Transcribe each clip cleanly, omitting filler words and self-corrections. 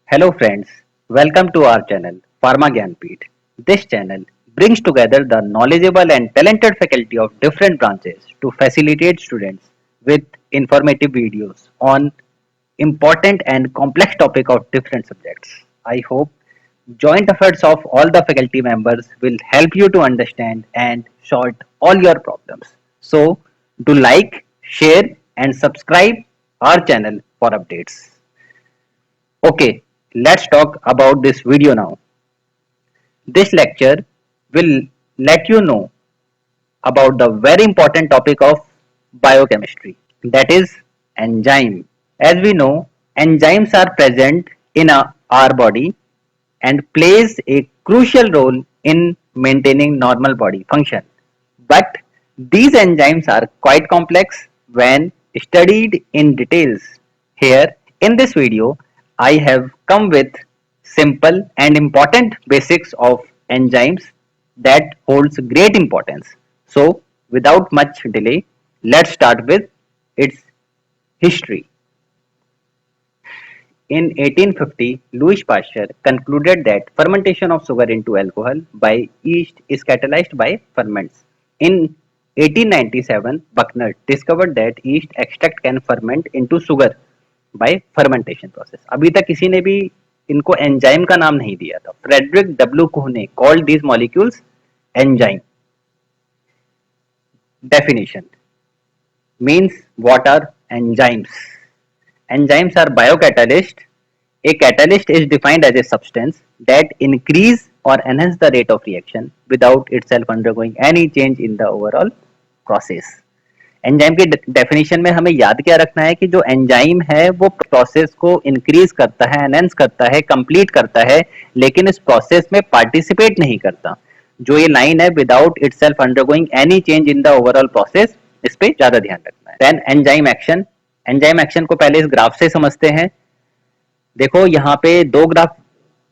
Hello friends, welcome to our channel Pharma Gyanpeeth. This channel brings together the knowledgeable and talented faculty of different branches to facilitate students with informative videos on important and complex topic of different subjects. I hope joint efforts of all the faculty members will help you to understand and sort all your problems. So do like, share and subscribe our channel for updates. Okay, let's talk about this video now. This lecture will let you know about the very important topic of biochemistry, that is enzyme. As we know, enzymes are present in our body and plays a crucial role in maintaining normal body function. But these enzymes are quite complex when studied in details. Here in this video, I have come with simple and important basics of enzymes that holds great importance. So without much delay, let's start with its history. In 1850, Louis Pasteur concluded that fermentation of sugar into alcohol by yeast is catalyzed by ferments. In 1897, Buckner discovered that yeast extract can ferment into sugar by fermentation process. अभी तक किसी ने भी इनको enzyme का नाम नहीं दिया था. फ्रेडरिक डब्ल्यू कोह ने called these molecules enzyme. Definition means what are enzymes? Enzymes are biocatalysts. A catalyst is defined as a substance that increase or enhance the rate of reaction without itself undergoing any change in the overall process. Enzyme की definition में हमें याद क्या रखना है कि जो enzyme है वो प्रोसेस को इंक्रीज करता है, एनहेंस करता है, कंप्लीट करता है, लेकिन इस प्रोसेस में पार्टिसिपेट नहीं करता. जो ये लाइन है without itself undergoing any change in the overall process, इस पे ज्यादा ध्यान रखना है. Then enzyme action. Enzyme action को पहले इस ग्राफ से समझते हैं. देखो यहाँ पे दो ग्राफ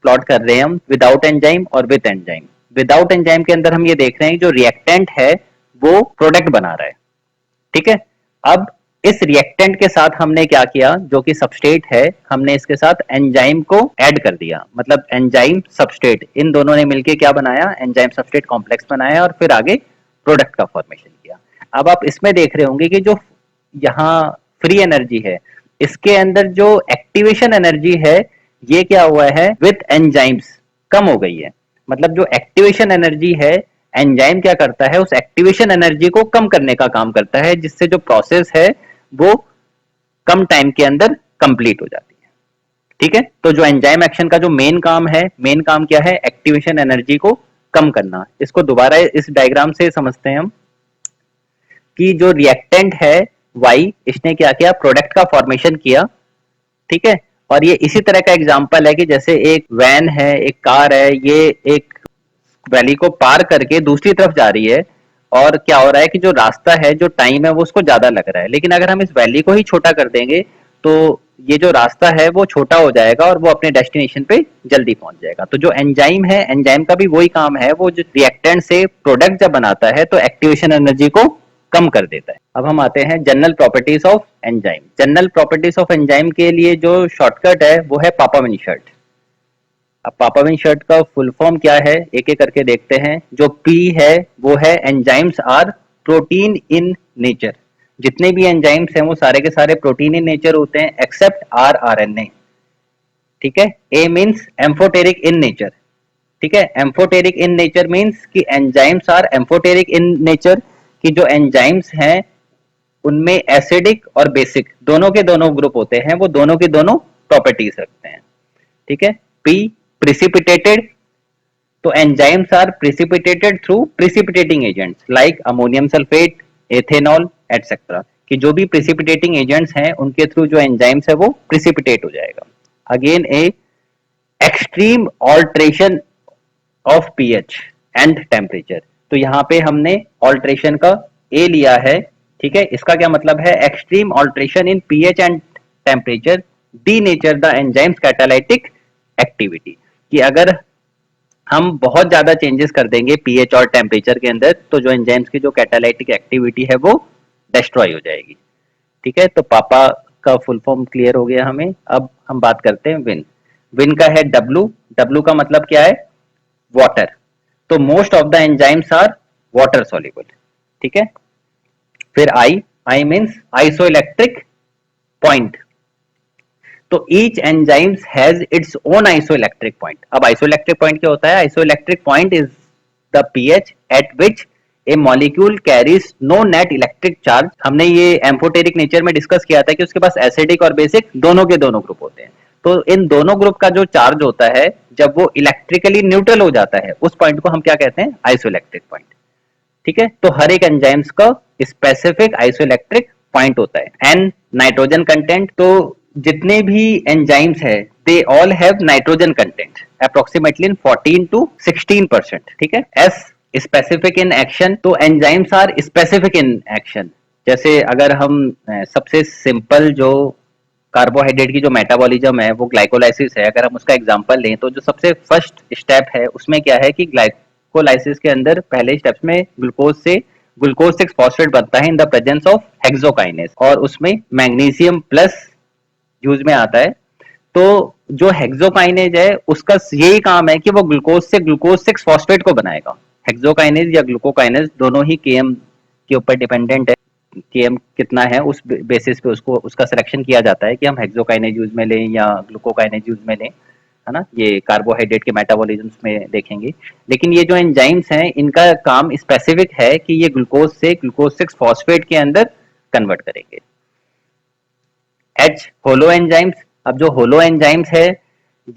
प्लॉट कर रहे हैं हम, विदाउट एंजाइम और विद एंजाइम. विदाउट एंजाइम के अंदर हम ये देख रहे हैं जो रिएक्टेंट है वो प्रोडक्ट बना रहा है. ठीक है. अब इस रिएक्टेंट के साथ हमने क्या किया, जो कि सबस्ट्रेट है, हमने इसके साथ एंजाइम को ऐड कर दिया. मतलब एंजाइम सबस्ट्रेट इन दोनों ने मिलके क्या बनाया, एंजाइम सबस्ट्रेट कॉम्प्लेक्स बनाया और फिर आगे प्रोडक्ट का फॉर्मेशन किया. अब आप इसमें देख रहे होंगे कि जो यहाँ फ्री एनर्जी है, इसके अंदर जो एक्टिवेशन एनर्जी है ये क्या हुआ है, विथ एंजाइम्स कम हो गई है. मतलब जो एक्टिवेशन एनर्जी है, एंजाइम क्या करता है, उस एक्टिवेशन एनर्जी को कम करने का काम करता है, जिससे जो प्रोसेस है वो कम टाइम के अंदर कंप्लीट हो जाती है. ठीक है. तो जो एंजाइम एक्शन का जो मेन काम है, मेन काम क्या है, एक्टिवेशन एनर्जी को कम करना. इसको दोबारा इस डायग्राम से समझते हैं हम कि जो रिएक्टेंट है वाई, इसने क्या किया, प्रोडक्ट का फॉर्मेशन किया. ठीक है. और ये इसी तरह का एग्जांपल है कि जैसे एक वैन है, एक कार है, ये एक वैली को पार करके दूसरी तरफ जा रही है और क्या हो रहा है कि जो रास्ता है, जो टाइम है, वो उसको ज्यादा लग रहा है. लेकिन अगर हम इस वैली को ही छोटा कर देंगे तो ये जो रास्ता है वो छोटा हो जाएगा और वो अपने डेस्टिनेशन पे जल्दी पहुंच जाएगा. तो जो एंजाइम है, एंजाइम का भी वही काम है, वो जो रिएक्टेंट से प्रोडक्ट जब बनाता है तो एक्टिवेशन एनर्जी को कम कर देता है. अब हम आते हैं general properties of enzyme. General properties of enzyme के लिए जो शॉर्टकट है वो है पापाविनी-शर्ट. अब पापाविनी-शर्ट का फुल फॉर्म क्या है, एक एक करके देखते हैं. जो पी है वो है enzymes are protein in nature. जितने भी एंजाइम्स हैं वो सारे के सारे प्रोटीन इन नेचर होते हैं एक्सेप्ट आरएनए. ठीक है. A means amphoteric in nature. ठीक है. एम्फोटेरिक इन नेचर मींस कि enzymes are amphoteric in nature, कि जो एंजाइम्स हैं उनमें एसिडिक और बेसिक दोनों के दोनों ग्रुप होते हैं, वो दोनों की दोनों प्रॉपर्टीज रखते हैं. ठीक है. P precipitated. तो enzymes are precipitated through precipitating agents like ammonium sulphate, ethanol etcetera. कि जो भी प्रिसिपिटेटिंग एजेंट्स हैं उनके थ्रू जो एंजाइम्स है वो प्रिसिपिटेट हो जाएगा. Again A extreme alteration of pH and temperature. तो यहाँ पे हमने ऑल्ट्रेशन का ए लिया है. ठीक है. इसका क्या मतलब है, extreme alteration in pH and temperature denature the enzymes catalytic activity. कि अगर हम बहुत ज्यादा चेंजेस कर देंगे पीएच और टेम्परेचर के अंदर तो जो एंजाइम्स की जो कैटालाइटिक एक्टिविटी है वो डिस्ट्रॉय हो जाएगी. ठीक है. तो पापा का फुल फॉर्म क्लियर हो गया हमें. अब हम बात करते हैं विन. विन का है W, W का मतलब क्या है, वाटर। तो most of the enzymes are water soluble, ठीक है। फिर I मीन्स आइसोइलेक्ट्रिक पॉइंट। तो each enzymes has its own isoelectric point. अब आइसोइलेक्ट्रिक पॉइंट क्या होता है, isoelectric point is the pH at which a molecule carries no net electric charge. हमने ये एम्फोटेरिक नेचर में डिस्कस किया था कि उसके पास एसिडिक और बेसिक दोनों के दोनों ग्रुप होते हैं। तो इन दोनों ग्रुप का जो चार्ज होता है जब वो इलेक्ट्रिकली न्यूट्रल हो जाता है, उस पॉइंट को हम क्या कहते हैं, आइसोइलेक्ट्रिक पॉइंट, ठीक है। तो हर एक एंजाइम्स का स्पेसिफिक आइसोइलेक्ट्रिक पॉइंट होता है। N, nitrogen content. तो जितने भी एंजाइम्स है they all have nitrogen content approximately in 14 to 16%, ठीक है। S, specific in action. तो enzymes are specific in action. जैसे अगर हम सबसे सिंपल जो कार्बोहाइड्रेट की जो मेटाबॉलिज्म है वो ग्लाइकोलाइसिस है, अगर हम उसका एग्जांपल लें तो जो सबसे फर्स्ट स्टेप है उसमें क्या है कि ग्लाइकोलाइसिस के अंदर पहले स्टेप्स में ग्लूकोज से ग्लूकोज 6 फॉस्फेट बनता है in the presence of hexokinase, और उसमें मैग्नीशियम प्लस यूज में आता है। तो जो हेक्सोकाइनेज है उसका यही काम है कि वो ग्लूकोज से ग्लूकोज 6 फॉस्फेट को बनाएगा। हेक्सोकाइनेज या ग्लूकोकाइनेज दोनों ही केएम के ऊपर डिपेंडेंट है, केएम कितना है उस बेसिस पे उसको उसका सिलेक्शन किया जाता है कि हम हेक्सोकाइनेज यूज में लें या ग्लूकोकाइनेज यूज में लें, है ना। ये कार्बोहाइड्रेट के मेटाबॉलिज्म्स में देखेंगे। लेकिन ये जो एंजाइम्स हैं इनका काम स्पेसिफिक है कि ये ग्लूकोज से ग्लूकोज 6 फॉस्फेट के अंदर कन्वर्ट करेंगे। एच, होलो एंजाइम्स। अब जो होलो एंजाइम्स है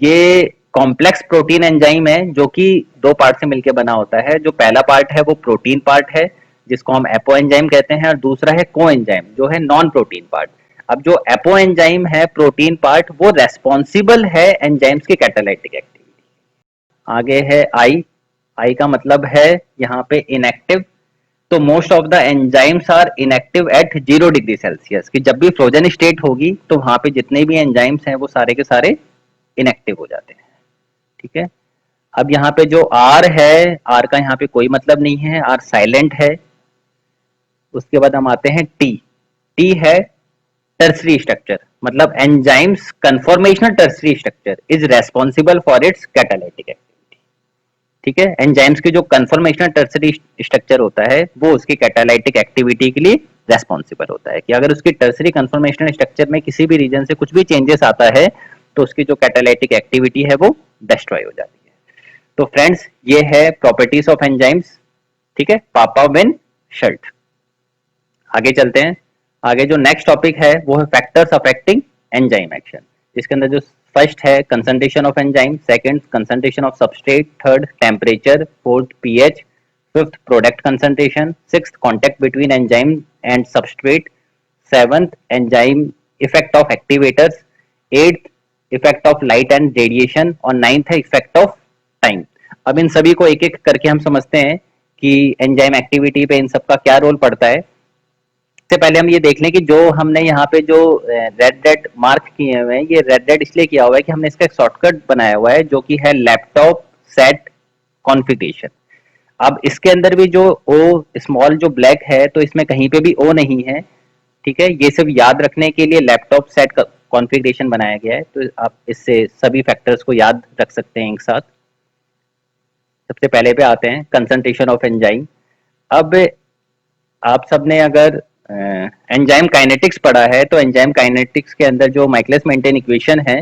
ये कॉम्प्लेक्स प्रोटीन एंजाइम है जो कि दो पार्ट से मिलकर बना होता है। जो पहला पार्ट है वो प्रोटीन पार्ट है जिसको हम एपो एंजाइम कहते हैं, और दूसरा है को एंजाइम जो है नॉन प्रोटीन पार्ट। अब जो एपो एंजाइम है प्रोटीन पार्ट वो रेस्पॉन्सिबल है एंजाइम्स की कैटालाइटिक एक्टिविटी। आगे है आई, आई का मतलब है यहाँ पे इनएक्टिव। तो most of the enzymes are inactive at 0 degree Celsius, कि जब भी फ्रोजन स्टेट होगी तो वहां पे जितने भी एंजाइम्स हैं वो सारे के सारे इनएक्टिव हो जाते हैं, ठीक है। अब यहाँ पे जो आर है, आर का यहाँ पे कोई मतलब नहीं है, आर साइलेंट है। उसके बाद हम आते हैं टी। टी है टर्सरी स्ट्रक्चर, मतलब enzymes conformational tertiary structure is responsible for its catalytic activity, ठीक है। एंजाइम्स की जो कन्फॉर्मेशनल टर्सरी स्ट्रक्चर होता है वो उसकी कैटालाइटिक एक्टिविटी के लिए रेस्पॉन्सिबल होता है, कि अगर उसकी टर्सरी कन्फॉर्मेशनल स्ट्रक्चर में किसी भी रीजन से कुछ भी चेंजेस आता है तो उसकी जो कैटालाइटिक एक्टिविटी है वो डिस्ट्रॉय हो जाती है। तो फ्रेंड्स ये है प्रॉपर्टीज ऑफ एंजाइम्स, ठीक है, पापा विन शर्ट। आगे चलते हैं। आगे जो नेक्स्ट टॉपिक है वो है फैक्टर्स अफेक्टिंग एंजाइम एक्शन, जिसके अंदर जो फर्स्ट है concentration of enzyme, second concentration of substrate, third temperature, fourth pH, fifth product concentration, sixth contact between enzyme and substrate, seventh enzyme effect of activators, eighth effect of light and radiation, और ninth है effect of time. अब इन सभी को एक एक करके हम समझते हैं कि एंजाइम एक्टिविटी पे इन सबका क्या रोल पड़ता है। सबसे पहले हम ये देख लें कि जो हमने यहाँ पे जो रेड रेड मार्क किए हुए हैं, ये रेड रेड इसलिए किया हुआ है कि हमने इसका एक शॉर्टकट बनाया हुआ है जो कि है लैपटॉप सेट कॉन्फ़िगरेशन। अब इसके अंदर भी जो ओ स्मॉल जो ब्लैक है तो इसमें कहीं पे भी ओ नहीं है, ठीक है। ये सब याद रखने के लिए लैपटॉप सेट कॉन्फ़िगरेशन बनाया गया है, तो आप इससे सभी फैक्टर्स को याद रख सकते हैं एक साथ। सबसे पहले पे आते हैं कंसंट्रेशन ऑफ एंजाइम। अब आप सबने अगर एंजाइम काइनेटिक्स पढ़ा है तो एंजाइम काइनेटिक्स के अंदर जो माइकलिस मेंटेन इक्वेशन है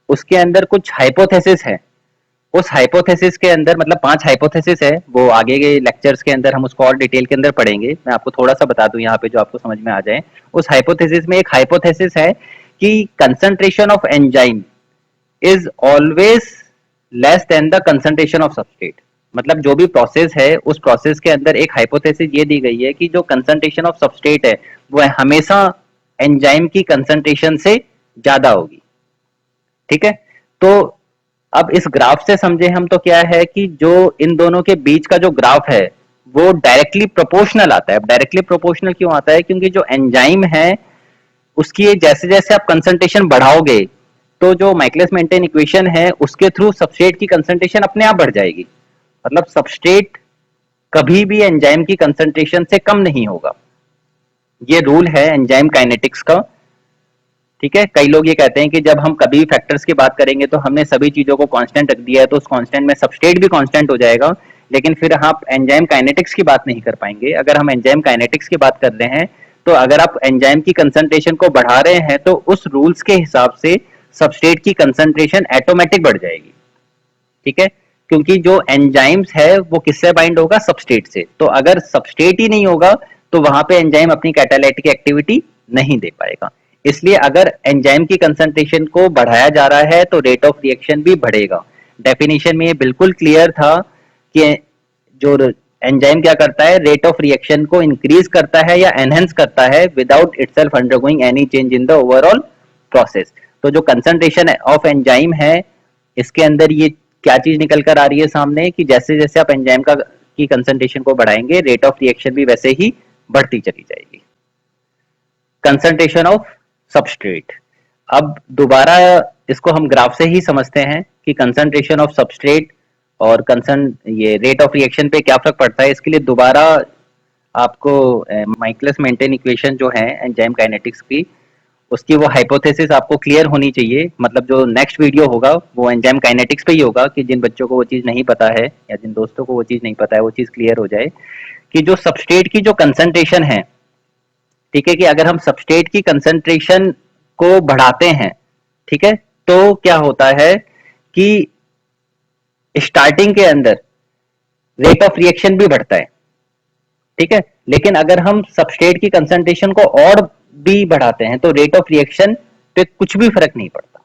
उसके अंदर कुछ हाइपोथेसिस है। उस हाइपोथेसिस के अंदर मतलब 5 हाइपोथेसिस है, वो आगे के लेक्चर्स के अंदर हम उसको और डिटेल के अंदर पढ़ेंगे। मैं आपको थोड़ा सा बता दूं यहाँ पे जो आपको समझ में आ जाए। उस हाइपोथेसिस में एक हाइपोथेसिस है कि concentration of enzyme is always less than the concentration of substrate. मतलब जो भी प्रोसेस है उस प्रोसेस के अंदर एक हाइपोथेसिस ये दी गई है कि जो कंसंट्रेशन ऑफ सबस्ट्रेट है वो हमेशा एंजाइम की कंसंट्रेशन से ज्यादा होगी, ठीक है। तो अब इस ग्राफ से समझे हम तो क्या है कि जो इन दोनों के बीच का जो ग्राफ है वो डायरेक्टली प्रोपोर्शनल आता है। डायरेक्टली प्रोपोर्शनल क्यों आता है, क्योंकि जो एंजाइम है उसकी जैसे जैसे आप कंसंट्रेशन बढ़ाओगे तो जो माइकलिस मेंटेन इक्वेशन है उसके थ्रू सबस्ट्रेट की कंसंट्रेशन अपने आप बढ़ जाएगी। मतलब सबस्ट्रेट कभी भी एंजाइम की कंसंट्रेशन से कम नहीं होगा। ये रूल है एंजाइम काइनेटिक्स का। ठीक है, कई लोग ये कहते हैं कि जब हम कभी फैक्टर्स की बात करेंगे तो हमने सभी चीजों को कांस्टेंट रख दिया है, तो उस कांस्टेंट में सबस्ट्रेट भी कांस्टेंट हो जाएगा, लेकिन फिर आप एंजाइम काइनेटिक्स की बात नहीं कर पाएंगे। अगर हम एंजाइम काइनेटिक्स की बात कर रहे हैं तो अगर आप एंजाइम की कंसंट्रेशन को बढ़ा रहे हैं तो उस रूल्स के हिसाब से सबस्ट्रेट की कंसंट्रेशन ऑटोमेटिक बढ़ जाएगी। ठीक है, क्योंकि जो एंजाइम्स है वो किससे बाइंड होगा, सबस्ट्रेट से। तो अगर सबस्ट्रेट ही नहीं होगा तो वहां पे एंजाइम अपनी कैटालाइटिक एक्टिविटी नहीं दे पाएगा। इसलिए अगर एंजाइम की कंसंट्रेशन को बढ़ाया जा रहा है तो रेट ऑफ रिएक्शन भी बढ़ेगा। डेफिनेशन में ये बिल्कुल क्लियर था कि जो एंजाइम क्या करता है, रेट ऑफ रिएक्शन को इंक्रीज करता है या एनहेंस करता है without itself undergoing any change in the overall process. तो जो कंसंट्रेशन ऑफ एंजाइम है, इसके अंदर ये क्या चीज निकल कर आ रही है सामने कि जैसे जैसे आप एंजाइम का की कंसंट्रेशन को बढ़ाएंगे, रेट ऑफ रिएक्शन भी वैसे ही बढ़ती चली जाएगी। कंसंट्रेशन ऑफ सबस्ट्रेट, अब दोबारा इसको हम ग्राफ से ही समझते हैं कि कंसंट्रेशन ऑफ सबस्ट्रेट और ये रेट ऑफ रिएक्शन पे क्या फर्क पड़ता है। इसके लिए दोबारा आपको माइकलिस मेंटेन इक्वेशन जो है एंजाइम काइनेटिक्स की, उसकी वो हाइपोथेसिस आपको क्लियर होनी चाहिए। मतलब जो नेक्स्ट वीडियो होगा वो एंजाइम काइनेटिक्स पे ही होगा, कि जिन बच्चों को वो चीज नहीं पता है या जिन दोस्तों को वो चीज नहीं पता है वो चीज क्लियर हो जाए कि जो सबस्ट्रेट की जो कंसंट्रेशन है, ठीक है, कि अगर हम सबस्ट्रेट की कंसंट्रेशन को बढ़ाते हैं, ठीक है, तो क्या होता है कि स्टार्टिंग के अंदर रेट ऑफ रिएक्शन भी बढ़ता है। ठीक है, लेकिन अगर हम सबस्ट्रेट की कंसंट्रेशन को और भी बढ़ाते हैं तो रेट ऑफ रिएक्शन पे कुछ भी फर्क नहीं पड़ता।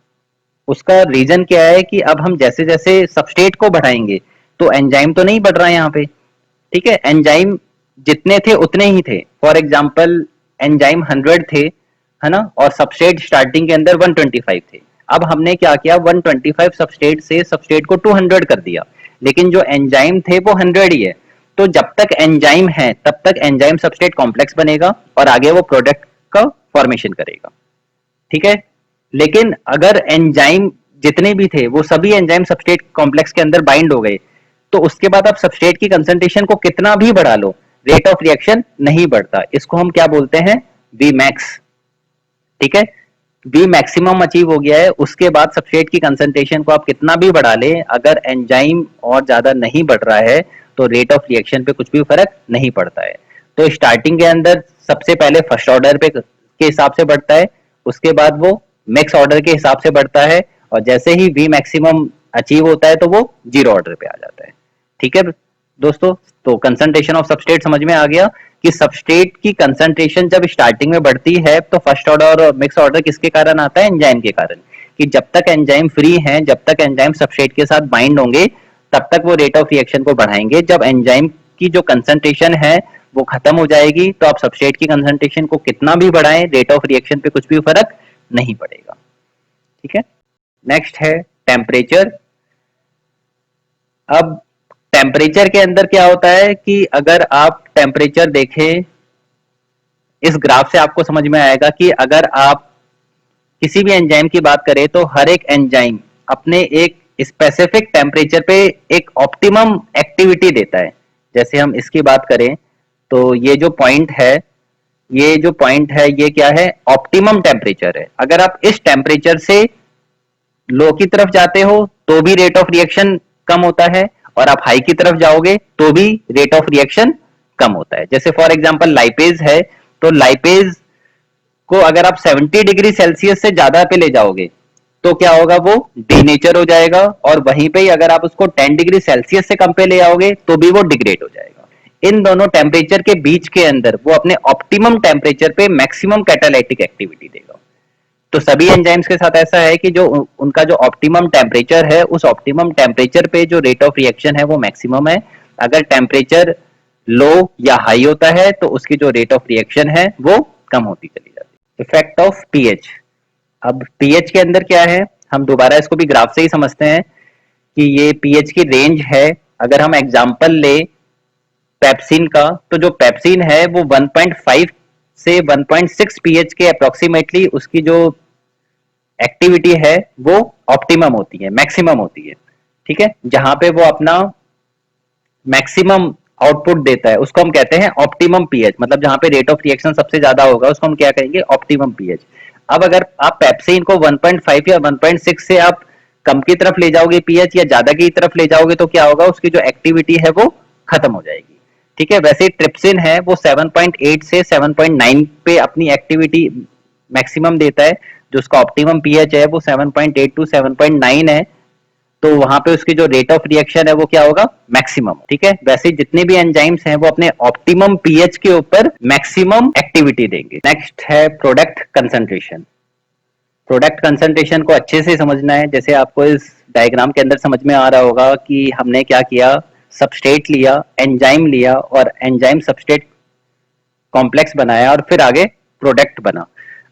उसका रीजन क्या है कि अब हम जैसे जैसे सबस्ट्रेट को बढ़ाएंगे तो एंजाइम तो नहीं बढ़ रहा है यहाँ पे। ठीक है, एंजाइम जितने थे उतने ही थे। फॉर एग्जाम्पल एंजाइम 100 थे, है ना, और सबस्ट्रेट स्टार्टिंग के अंदर 125 थे। अब हमने क्या किया, 125 सबस्ट्रेट से सबस्ट्रेट को 200 कर दिया, लेकिन जो एंजाइम थे वो 100 ही है। तो जब तक एंजाइम है तब तक एंजाइम सबस्ट्रेट कॉम्प्लेक्स बनेगा और आगे वो प्रोडक्ट का फॉर्मेशन करेगा। ठीक है, लेकिन अगर एंजाइम जितने भी थे वो सभी एंजाइम सबस्ट्रेट कॉम्प्लेक्स के अंदर बाइंड हो गए, तो उसके बाद आप सबस्ट्रेट की कंसंट्रेशन को कितना भी बढ़ा लो, रेट ऑफ रिएक्शन नहीं बढ़ता। इसको हम क्या बोलते हैं, वी मैक्स। ठीक है, वी मैक्सिमम अचीव हो गया है, उसके बाद सबस्ट्रेट की कंसंट्रेशन को आप कितना भी बढ़ा लें, अगर एंजाइम और ज्यादा नहीं बढ़ रहा है तो रेट ऑफ रिएक्शन पे कुछ भी फर्क नहीं पड़ता है। तो स्टार्टिंग के अंदर सबसे पहले फर्स्ट ऑर्डर पे के हिसाब से बढ़ता है, उसके बाद वो मिक्स ऑर्डर के हिसाब से बढ़ता है, और जैसे ही वी मैक्सिमम अचीव होता है तो वो जीरो ऑर्डर पे आ जाता है। ठीक है दोस्तों, तो कंसंट्रेशन ऑफ सबस्ट्रेट समझ में आ गया कि सबस्ट्रेट की कंसंट्रेशन जब स्टार्टिंग में बढ़ती है तो फर्स्ट ऑर्डर और मिक्स ऑर्डर किसके कारण आता है, एंजाइम के कारण। कि जब तक एंजाइम फ्री हैं, जब तक एंजाइम सबस्ट्रेट के साथ बाइंड होंगे तब तक वो रेट ऑफ रिएक्शन को बढ़ाएंगे। जब एंजाइम की जो कंसंट्रेशन है वो खत्म हो जाएगी तो आप सबस्ट्रेट की कंसंट्रेशन को कितना भी बढ़ाएं, रेट ऑफ रिएक्शन पे कुछ भी फर्क नहीं पड़ेगा। ठीक है, नेक्स्ट है टेम्परेचर। अब टेम्परेचर के अंदर क्या होता है कि अगर आप टेम्परेचर देखें, इस ग्राफ से आपको समझ में आएगा कि अगर आप किसी भी एंजाइम की बात करें तो हर एक एंजाइम अपने एक स्पेसिफिक टेम्परेचर पे एक ऑप्टिमम एक्टिविटी देता है। जैसे हम इसकी बात करें तो ये जो पॉइंट है, ये जो पॉइंट है ये क्या है, ऑप्टिमम टेम्परेचर है। अगर आप इस टेम्परेचर से लो की तरफ जाते हो तो भी रेट ऑफ रिएक्शन कम होता है, और आप हाई की तरफ जाओगे तो भी रेट ऑफ रिएक्शन कम होता है। जैसे फॉर एग्जांपल लाइपेज है, तो लाइपेज को अगर आप 70 डिग्री सेल्सियस से ज्यादा पे ले जाओगे तो क्या होगा, वो डीनेचर हो जाएगा, और वहीं पे ही अगर आप उसको 10 डिग्री सेल्सियस से कम पे ले आओगे तो भी वो डिग्रेड हो जाएगा। इन दोनों टेम्परेचर के बीच के अंदर वो अपने ऑप्टिमम टेम्परेचर पे मैक्सिमम कैटालाइटिक एक्टिविटी देगा। तो सभी एंजाइम्स के साथ ऐसा है कि जो उनका जो ऑप्टिमम टेम्परेचर है, उस ऑप्टिमम टेम्परेचर पे जो रेट ऑफ रिएक्शन है वो मैक्सिमम है। अगर टेम्परेचर लो या हाई होता है तो उसकी जो रेट ऑफ रिएक्शन है वो कम होती चली जाती है। Effect of pH. अब पीएच के अंदर क्या है, हम दोबारा इसको भी ग्राफ से ही समझते हैं कि ये पीएच की रेंज है। अगर हम एग्जांपल ले पेप्सिन का, तो जो पेप्सिन है वो 1.5 से 1.6 पीएच के अप्रोक्सीमेटली उसकी जो एक्टिविटी है वो ऑप्टिमम होती है, मैक्सिमम होती है। ठीक है, जहां पे वो अपना मैक्सिमम आउटपुट देता है उसको हम कहते हैं ऑप्टिमम पीएच। मतलब जहां पे रेट ऑफ रिएक्शन सबसे ज्यादा होगा उसको हम क्या कहेंगे, ऑप्टिमम पीएच। अब अगर आप पेप्सिन को 1.5 या 1.6 से आप कम की तरफ ले जाओगे पीएच या ज्यादा की तरफ ले जाओगे तो क्या होगा, उसकी जो एक्टिविटी है वो खत्म हो जाएगी। ठीक है, वैसे ट्रिप्सिन है वो 7.8 से 7.9 पे अपनी एक्टिविटी मैक्सिमम देता है, जो उसका ऑप्टिमम पीएच है वो 7.8 टू 7.9 है, तो वहां पे उसकी जो रेट ऑफ रिएक्शन है वो क्या होगा, मैक्सिमम। ठीक है, वैसे जितने भी एंजाइम्स हैं वो अपने ऑप्टिमम पीएच के ऊपर मैक्सिमम एक्टिविटी देंगे। नेक्स्ट है प्रोडक्ट कंसंट्रेशन। प्रोडक्ट कंसंट्रेशन को अच्छे से समझना है, जैसे आपको इस डायग्राम के अंदर समझ में आ रहा होगा कि हमने क्या किया, सबस्ट्रेट लिया, एंजाइम लिया और एंजाइम सबस्ट्रेट कॉम्प्लेक्स बनाया और फिर आगे प्रोडक्ट बना।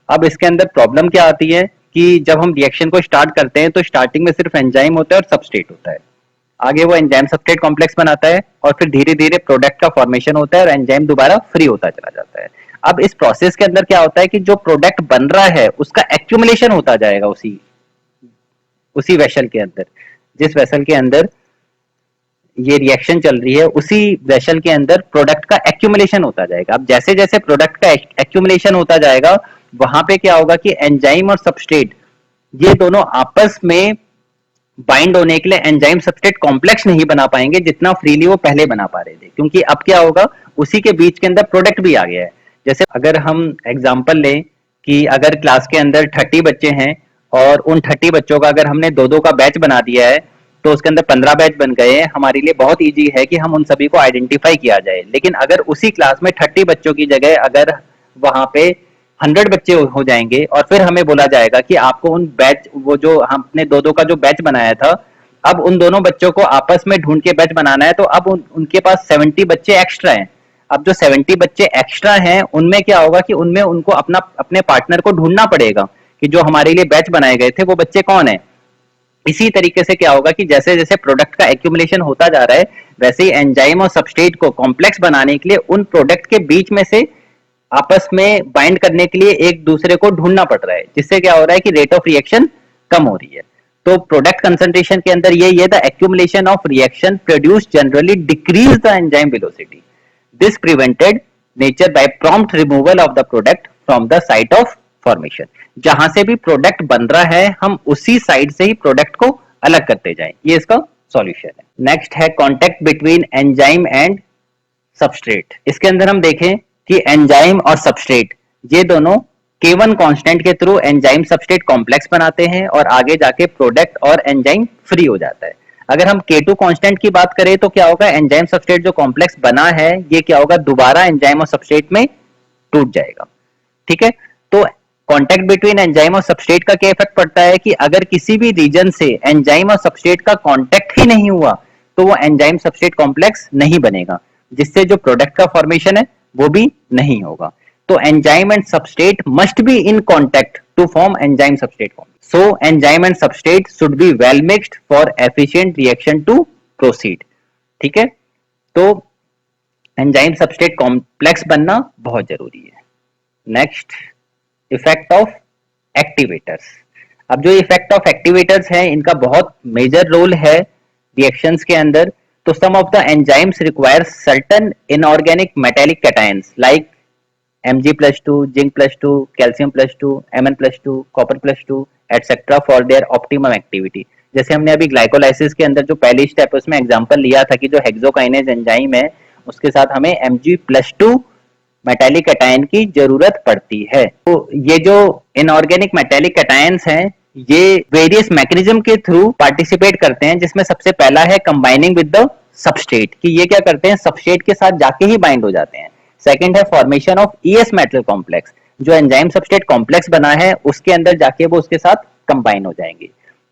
अब इसके अंदर प्रॉब्लम क्या आती है कि जब हम रिएक्शन को स्टार्ट करते हैं तो स्टार्टिंग में सिर्फ एंजाइम होता है और सबस्ट्रेट होता है, आगे वो एंजाइम सबस्ट्रेट कॉम्प्लेक्स बनाता है और फिर धीरे धीरे प्रोडक्ट का फॉर्मेशन होता है और एंजाइम दोबारा फ्री होता चला जाता है। अब इस प्रोसेस के अंदर क्या होता है कि जो प्रोडक्ट बन रहा है उसका एक्यूमुलेशन होता जाएगा उसी उसी वेसल के अंदर, जिस वेसल के अंदर ये रिएक्शन चल रही है उसी वेसल के अंदर प्रोडक्ट का एक्यूमुलेशन होता जाएगा। अब जैसे जैसे प्रोडक्ट का एक्यूमुलेशन होता जाएगा वहां पे क्या होगा कि एंजाइम और सबस्ट्रेट ये दोनों आपस में बाइंड होने के लिए एंजाइम सबस्ट्रेट कॉम्प्लेक्स नहीं बना पाएंगे जितना फ्रीली वो पहले बना पा रहे थे, क्योंकि अब क्या होगा, उसी के बीच के अंदर प्रोडक्ट भी आ गया है। जैसे अगर हम एग्जांपल लें कि अगर क्लास के अंदर 30 बच्चे हैं और उन 30 बच्चों का अगर हमने दो दो का बैच बना दिया है तो उसके अंदर 15 बैच बन गए हैं, हमारे लिए बहुत इजी है कि हम उन सभी को आइडेंटिफाई किया जाए। लेकिन अगर उसी क्लास में 30 बच्चों की जगह अगर वहां पे 100 बच्चे हो जाएंगे और फिर हमें बोला जाएगा कि आपको उन बैच, वो जो हमने दो दो का जो बैच बनाया था, अब उन दोनों बच्चों को आपस में ढूंढ के बैच बनाना है, तो अब उनके पास 70 बच्चे एक्स्ट्रा हैं। अब जो 70 बच्चे एक्स्ट्रा हैं उनमें क्या होगा कि उनमें उनको अपने पार्टनर को ढूंढना पड़ेगा कि जो हमारे लिए बैच बनाए गए थे वो बच्चे कौन है। इसी तरीके से क्या होगा कि जैसे जैसे प्रोडक्ट का एक्यूमुलेशन होता जा रहा है वैसे ही एंजाइम और सबस्ट्रेट को कॉम्प्लेक्स बनाने के लिए उन प्रोडक्ट के बीच में से आपस में बाइंड करने के लिए एक दूसरे को ढूंढना पड़ रहा है, जिससे क्या हो रहा है कि रेट ऑफ रिएक्शन कम हो रही है। तो प्रोडक्ट कंसंट्रेशन के अंदर ये the accumulation of reaction produce generally decrease the enzyme velocity, this prevented nature by prompt removal of the product from the site of formation. जहां से भी प्रोडक्ट बन रहा है हम उसी साइड से ही प्रोडक्ट को अलग करते जाएं, ये इसका सॉल्यूशन है। नेक्स्ट है contact between enzyme and substrate. इसके अंदर हम देखें कि एंजाइम और सबस्ट्रेट ये दोनों K1 कांस्टेंट के थ्रू एंजाइम सबस्ट्रेट कॉम्प्लेक्स बनाते हैं और आगे जाके प्रोडक्ट और एंजाइम फ्री हो जाता है। अगर हम K2 कांस्टेंट की बात करें तो क्या होगा, एंजाइम सबस्ट्रेट जो कॉम्प्लेक्स बना है ये क्या होगा, दोबारा एंजाइम और सबस्ट्रेट में टूट जाएगा। ठीक है, तो कांटेक्ट बिटवीन एंजाइम और सबस्ट्रेट का क्या इफेक्ट पड़ता है कि अगर किसी भी रीजन से एंजाइम और सबस्ट्रेट का कांटेक्ट ही नहीं हुआ तो वो एंजाइम सबस्ट्रेट कॉम्प्लेक्स नहीं बनेगा, जिससे जो प्रोडक्ट का फॉर्मेशन है वो भी नहीं होगा। तो enzyme and substrate must be in contact to form enzyme substrate complex. So enzyme and substrate should be well mixed for efficient reaction to proceed. ठीक है, तो एंजाइम सबस्ट्रेट कॉम्प्लेक्स बनना बहुत जरूरी है। Next, effect of activators. अब जो effect of activators है इनका बहुत मेजर रोल है रिएक्शंस के अंदर। तो some of the enzymes require certain inorganic metallic cations like Mg+2, Zinc+2, Calcium+2, Mn+2, Copper+2 etcetera for their optimum activity. जैसे हमने अभी ग्लाइकोलाइसिस के अंदर जो पहली स्टेप उसमें एग्जांपल लिया था कि जो हेक्सोकाइनेज एंजाइम है उसके साथ हमें Mg+2 मेटेलिक कैटायन की जरूरत पड़ती है। तो ये जो इनऑर्गेनिक मेटेलिक कैटायंस हैं ये वेरियस मैकेनिज्म के थ्रू पार्टिसिपेट करते हैं, जिसमें सबसे पहला है कंबाइनिंग विद द सबस्ट्रेट, कि ये क्या करते हैं, सबस्ट्रेट के साथ जाके ही बाइंड हो जाते हैं। सेकंड है formation of ES metal complex, जो एंजाइम सबस्ट्रेट कॉम्प्लेक्स बना है उसके अंदर जाके वो उसके साथ कंबाइन हो जाएंगे।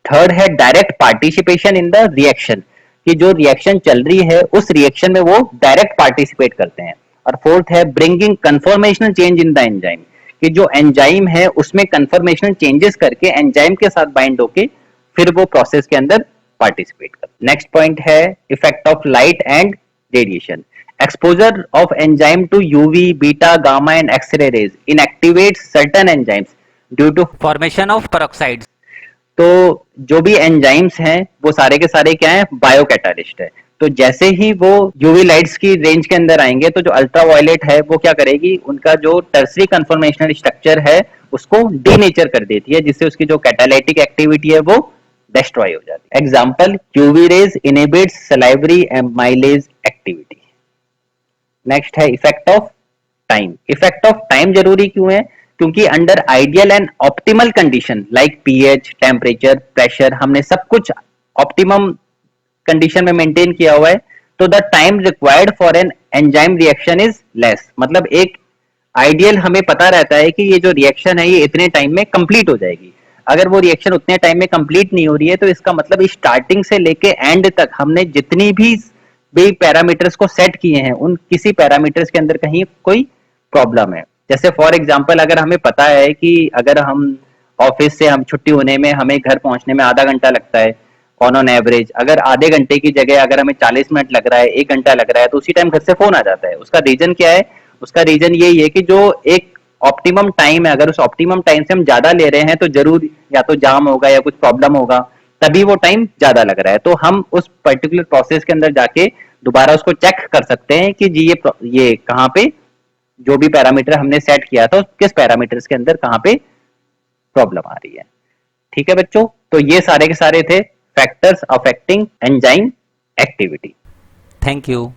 थर्ड है direct participation in the reaction, कि जो रिएक्शन चल रही है उस रिएक्शन में वो डायरेक्ट पार्टिसिपेट करते हैं। और फोर्थ है bringing conformational change in the enzyme, कि जो एंजाइम है उसमें कन्फॉर्मेशनल चेंजेस करके एंजाइम के साथ बाइंड होके फिर वो प्रोसेस के अंदर पार्टिसिपेट कर। नेक्स्ट पॉइंट है effect of light and radiation. Exposure of enzyme to UV, beta, gamma and X-ray rays inactivates certain enzymes due to formation of peroxides। तो जो भी एंजाइम्स हैं वो सारे के सारे क्या हैं, बायोकैटालिस्ट है। तो जैसे ही वो यूवी लाइट्स की रेंज के अंदर आएंगे तो जो अल्ट्रा वायलेट है वो क्या करेगी, उनका जो टर्सरी कन्फर्मेशनल स्ट्रक्चर है उसको डीनेचर कर देती है, जिससे उसकी जो कैटालिटिक एक्टिविटी है वो डिस्ट्रॉय हो जाती है। Example, UV rays inhibits salivary amylase activity. Next है effect of time. Effect of time जरूरी क्यों है? क्योंकि under ideal and optimal condition like pH, temperature, pressure, हमने सब कुछ ऑप्टिमम कंडीशन में मेंटेन किया हुआ है, तो the time required for an enzyme reaction is less. मतलब एक आइडियल हमें पता रहता है कि ये जो रिएक्शन है ये इतने टाइम में कंप्लीट हो जाएगी। अगर वो रिएक्शन उतने टाइम में कंप्लीट नहीं हो रही है तो इसका मतलब स्टार्टिंग से लेके एंड तक हमने जितनी भी पैरामीटर्स को सेट किए हैं उन किसी पैरामीटर्स के अंदर कहीं कोई प्रॉब्लम है। जैसे फॉर एग्जांपल, अगर हमें पता है कि अगर हम ऑफिस से हम छुट्टी होने में हमें घर पहुंचने में आधा घंटा लगता है ऑन एवरेज, अगर आधे घंटे की जगह अगर हमें 40 मिनट लग रहा है, 1 घंटा लग रहा है, तो उसी टाइम घर से फोन आ जाता है। उसका रीजन क्या है? उसका रीजन यही है कि जो एक ऑप्टिमम टाइम है, अगर उस ऑप्टिमम टाइम से हम ज्यादा ले रहे हैं तो जरूर या तो जाम होगा या कुछ प्रॉब्लम होगा, तभी वो टाइम ज्यादा लग रहा है। तो हम उस पर्टिकुलर प्रोसेस के अंदर जाके दोबारा उसको चेक कर सकते हैं कि जी ये कहाँ पे जो भी पैरामीटर हमने सेट किया था किस पैरामीटर्स के अंदर कहाँ पे प्रॉब्लम आ रही है। ठीक है बच्चों, तो ये सारे के सारे थे factors affecting enzyme activity. Thank you.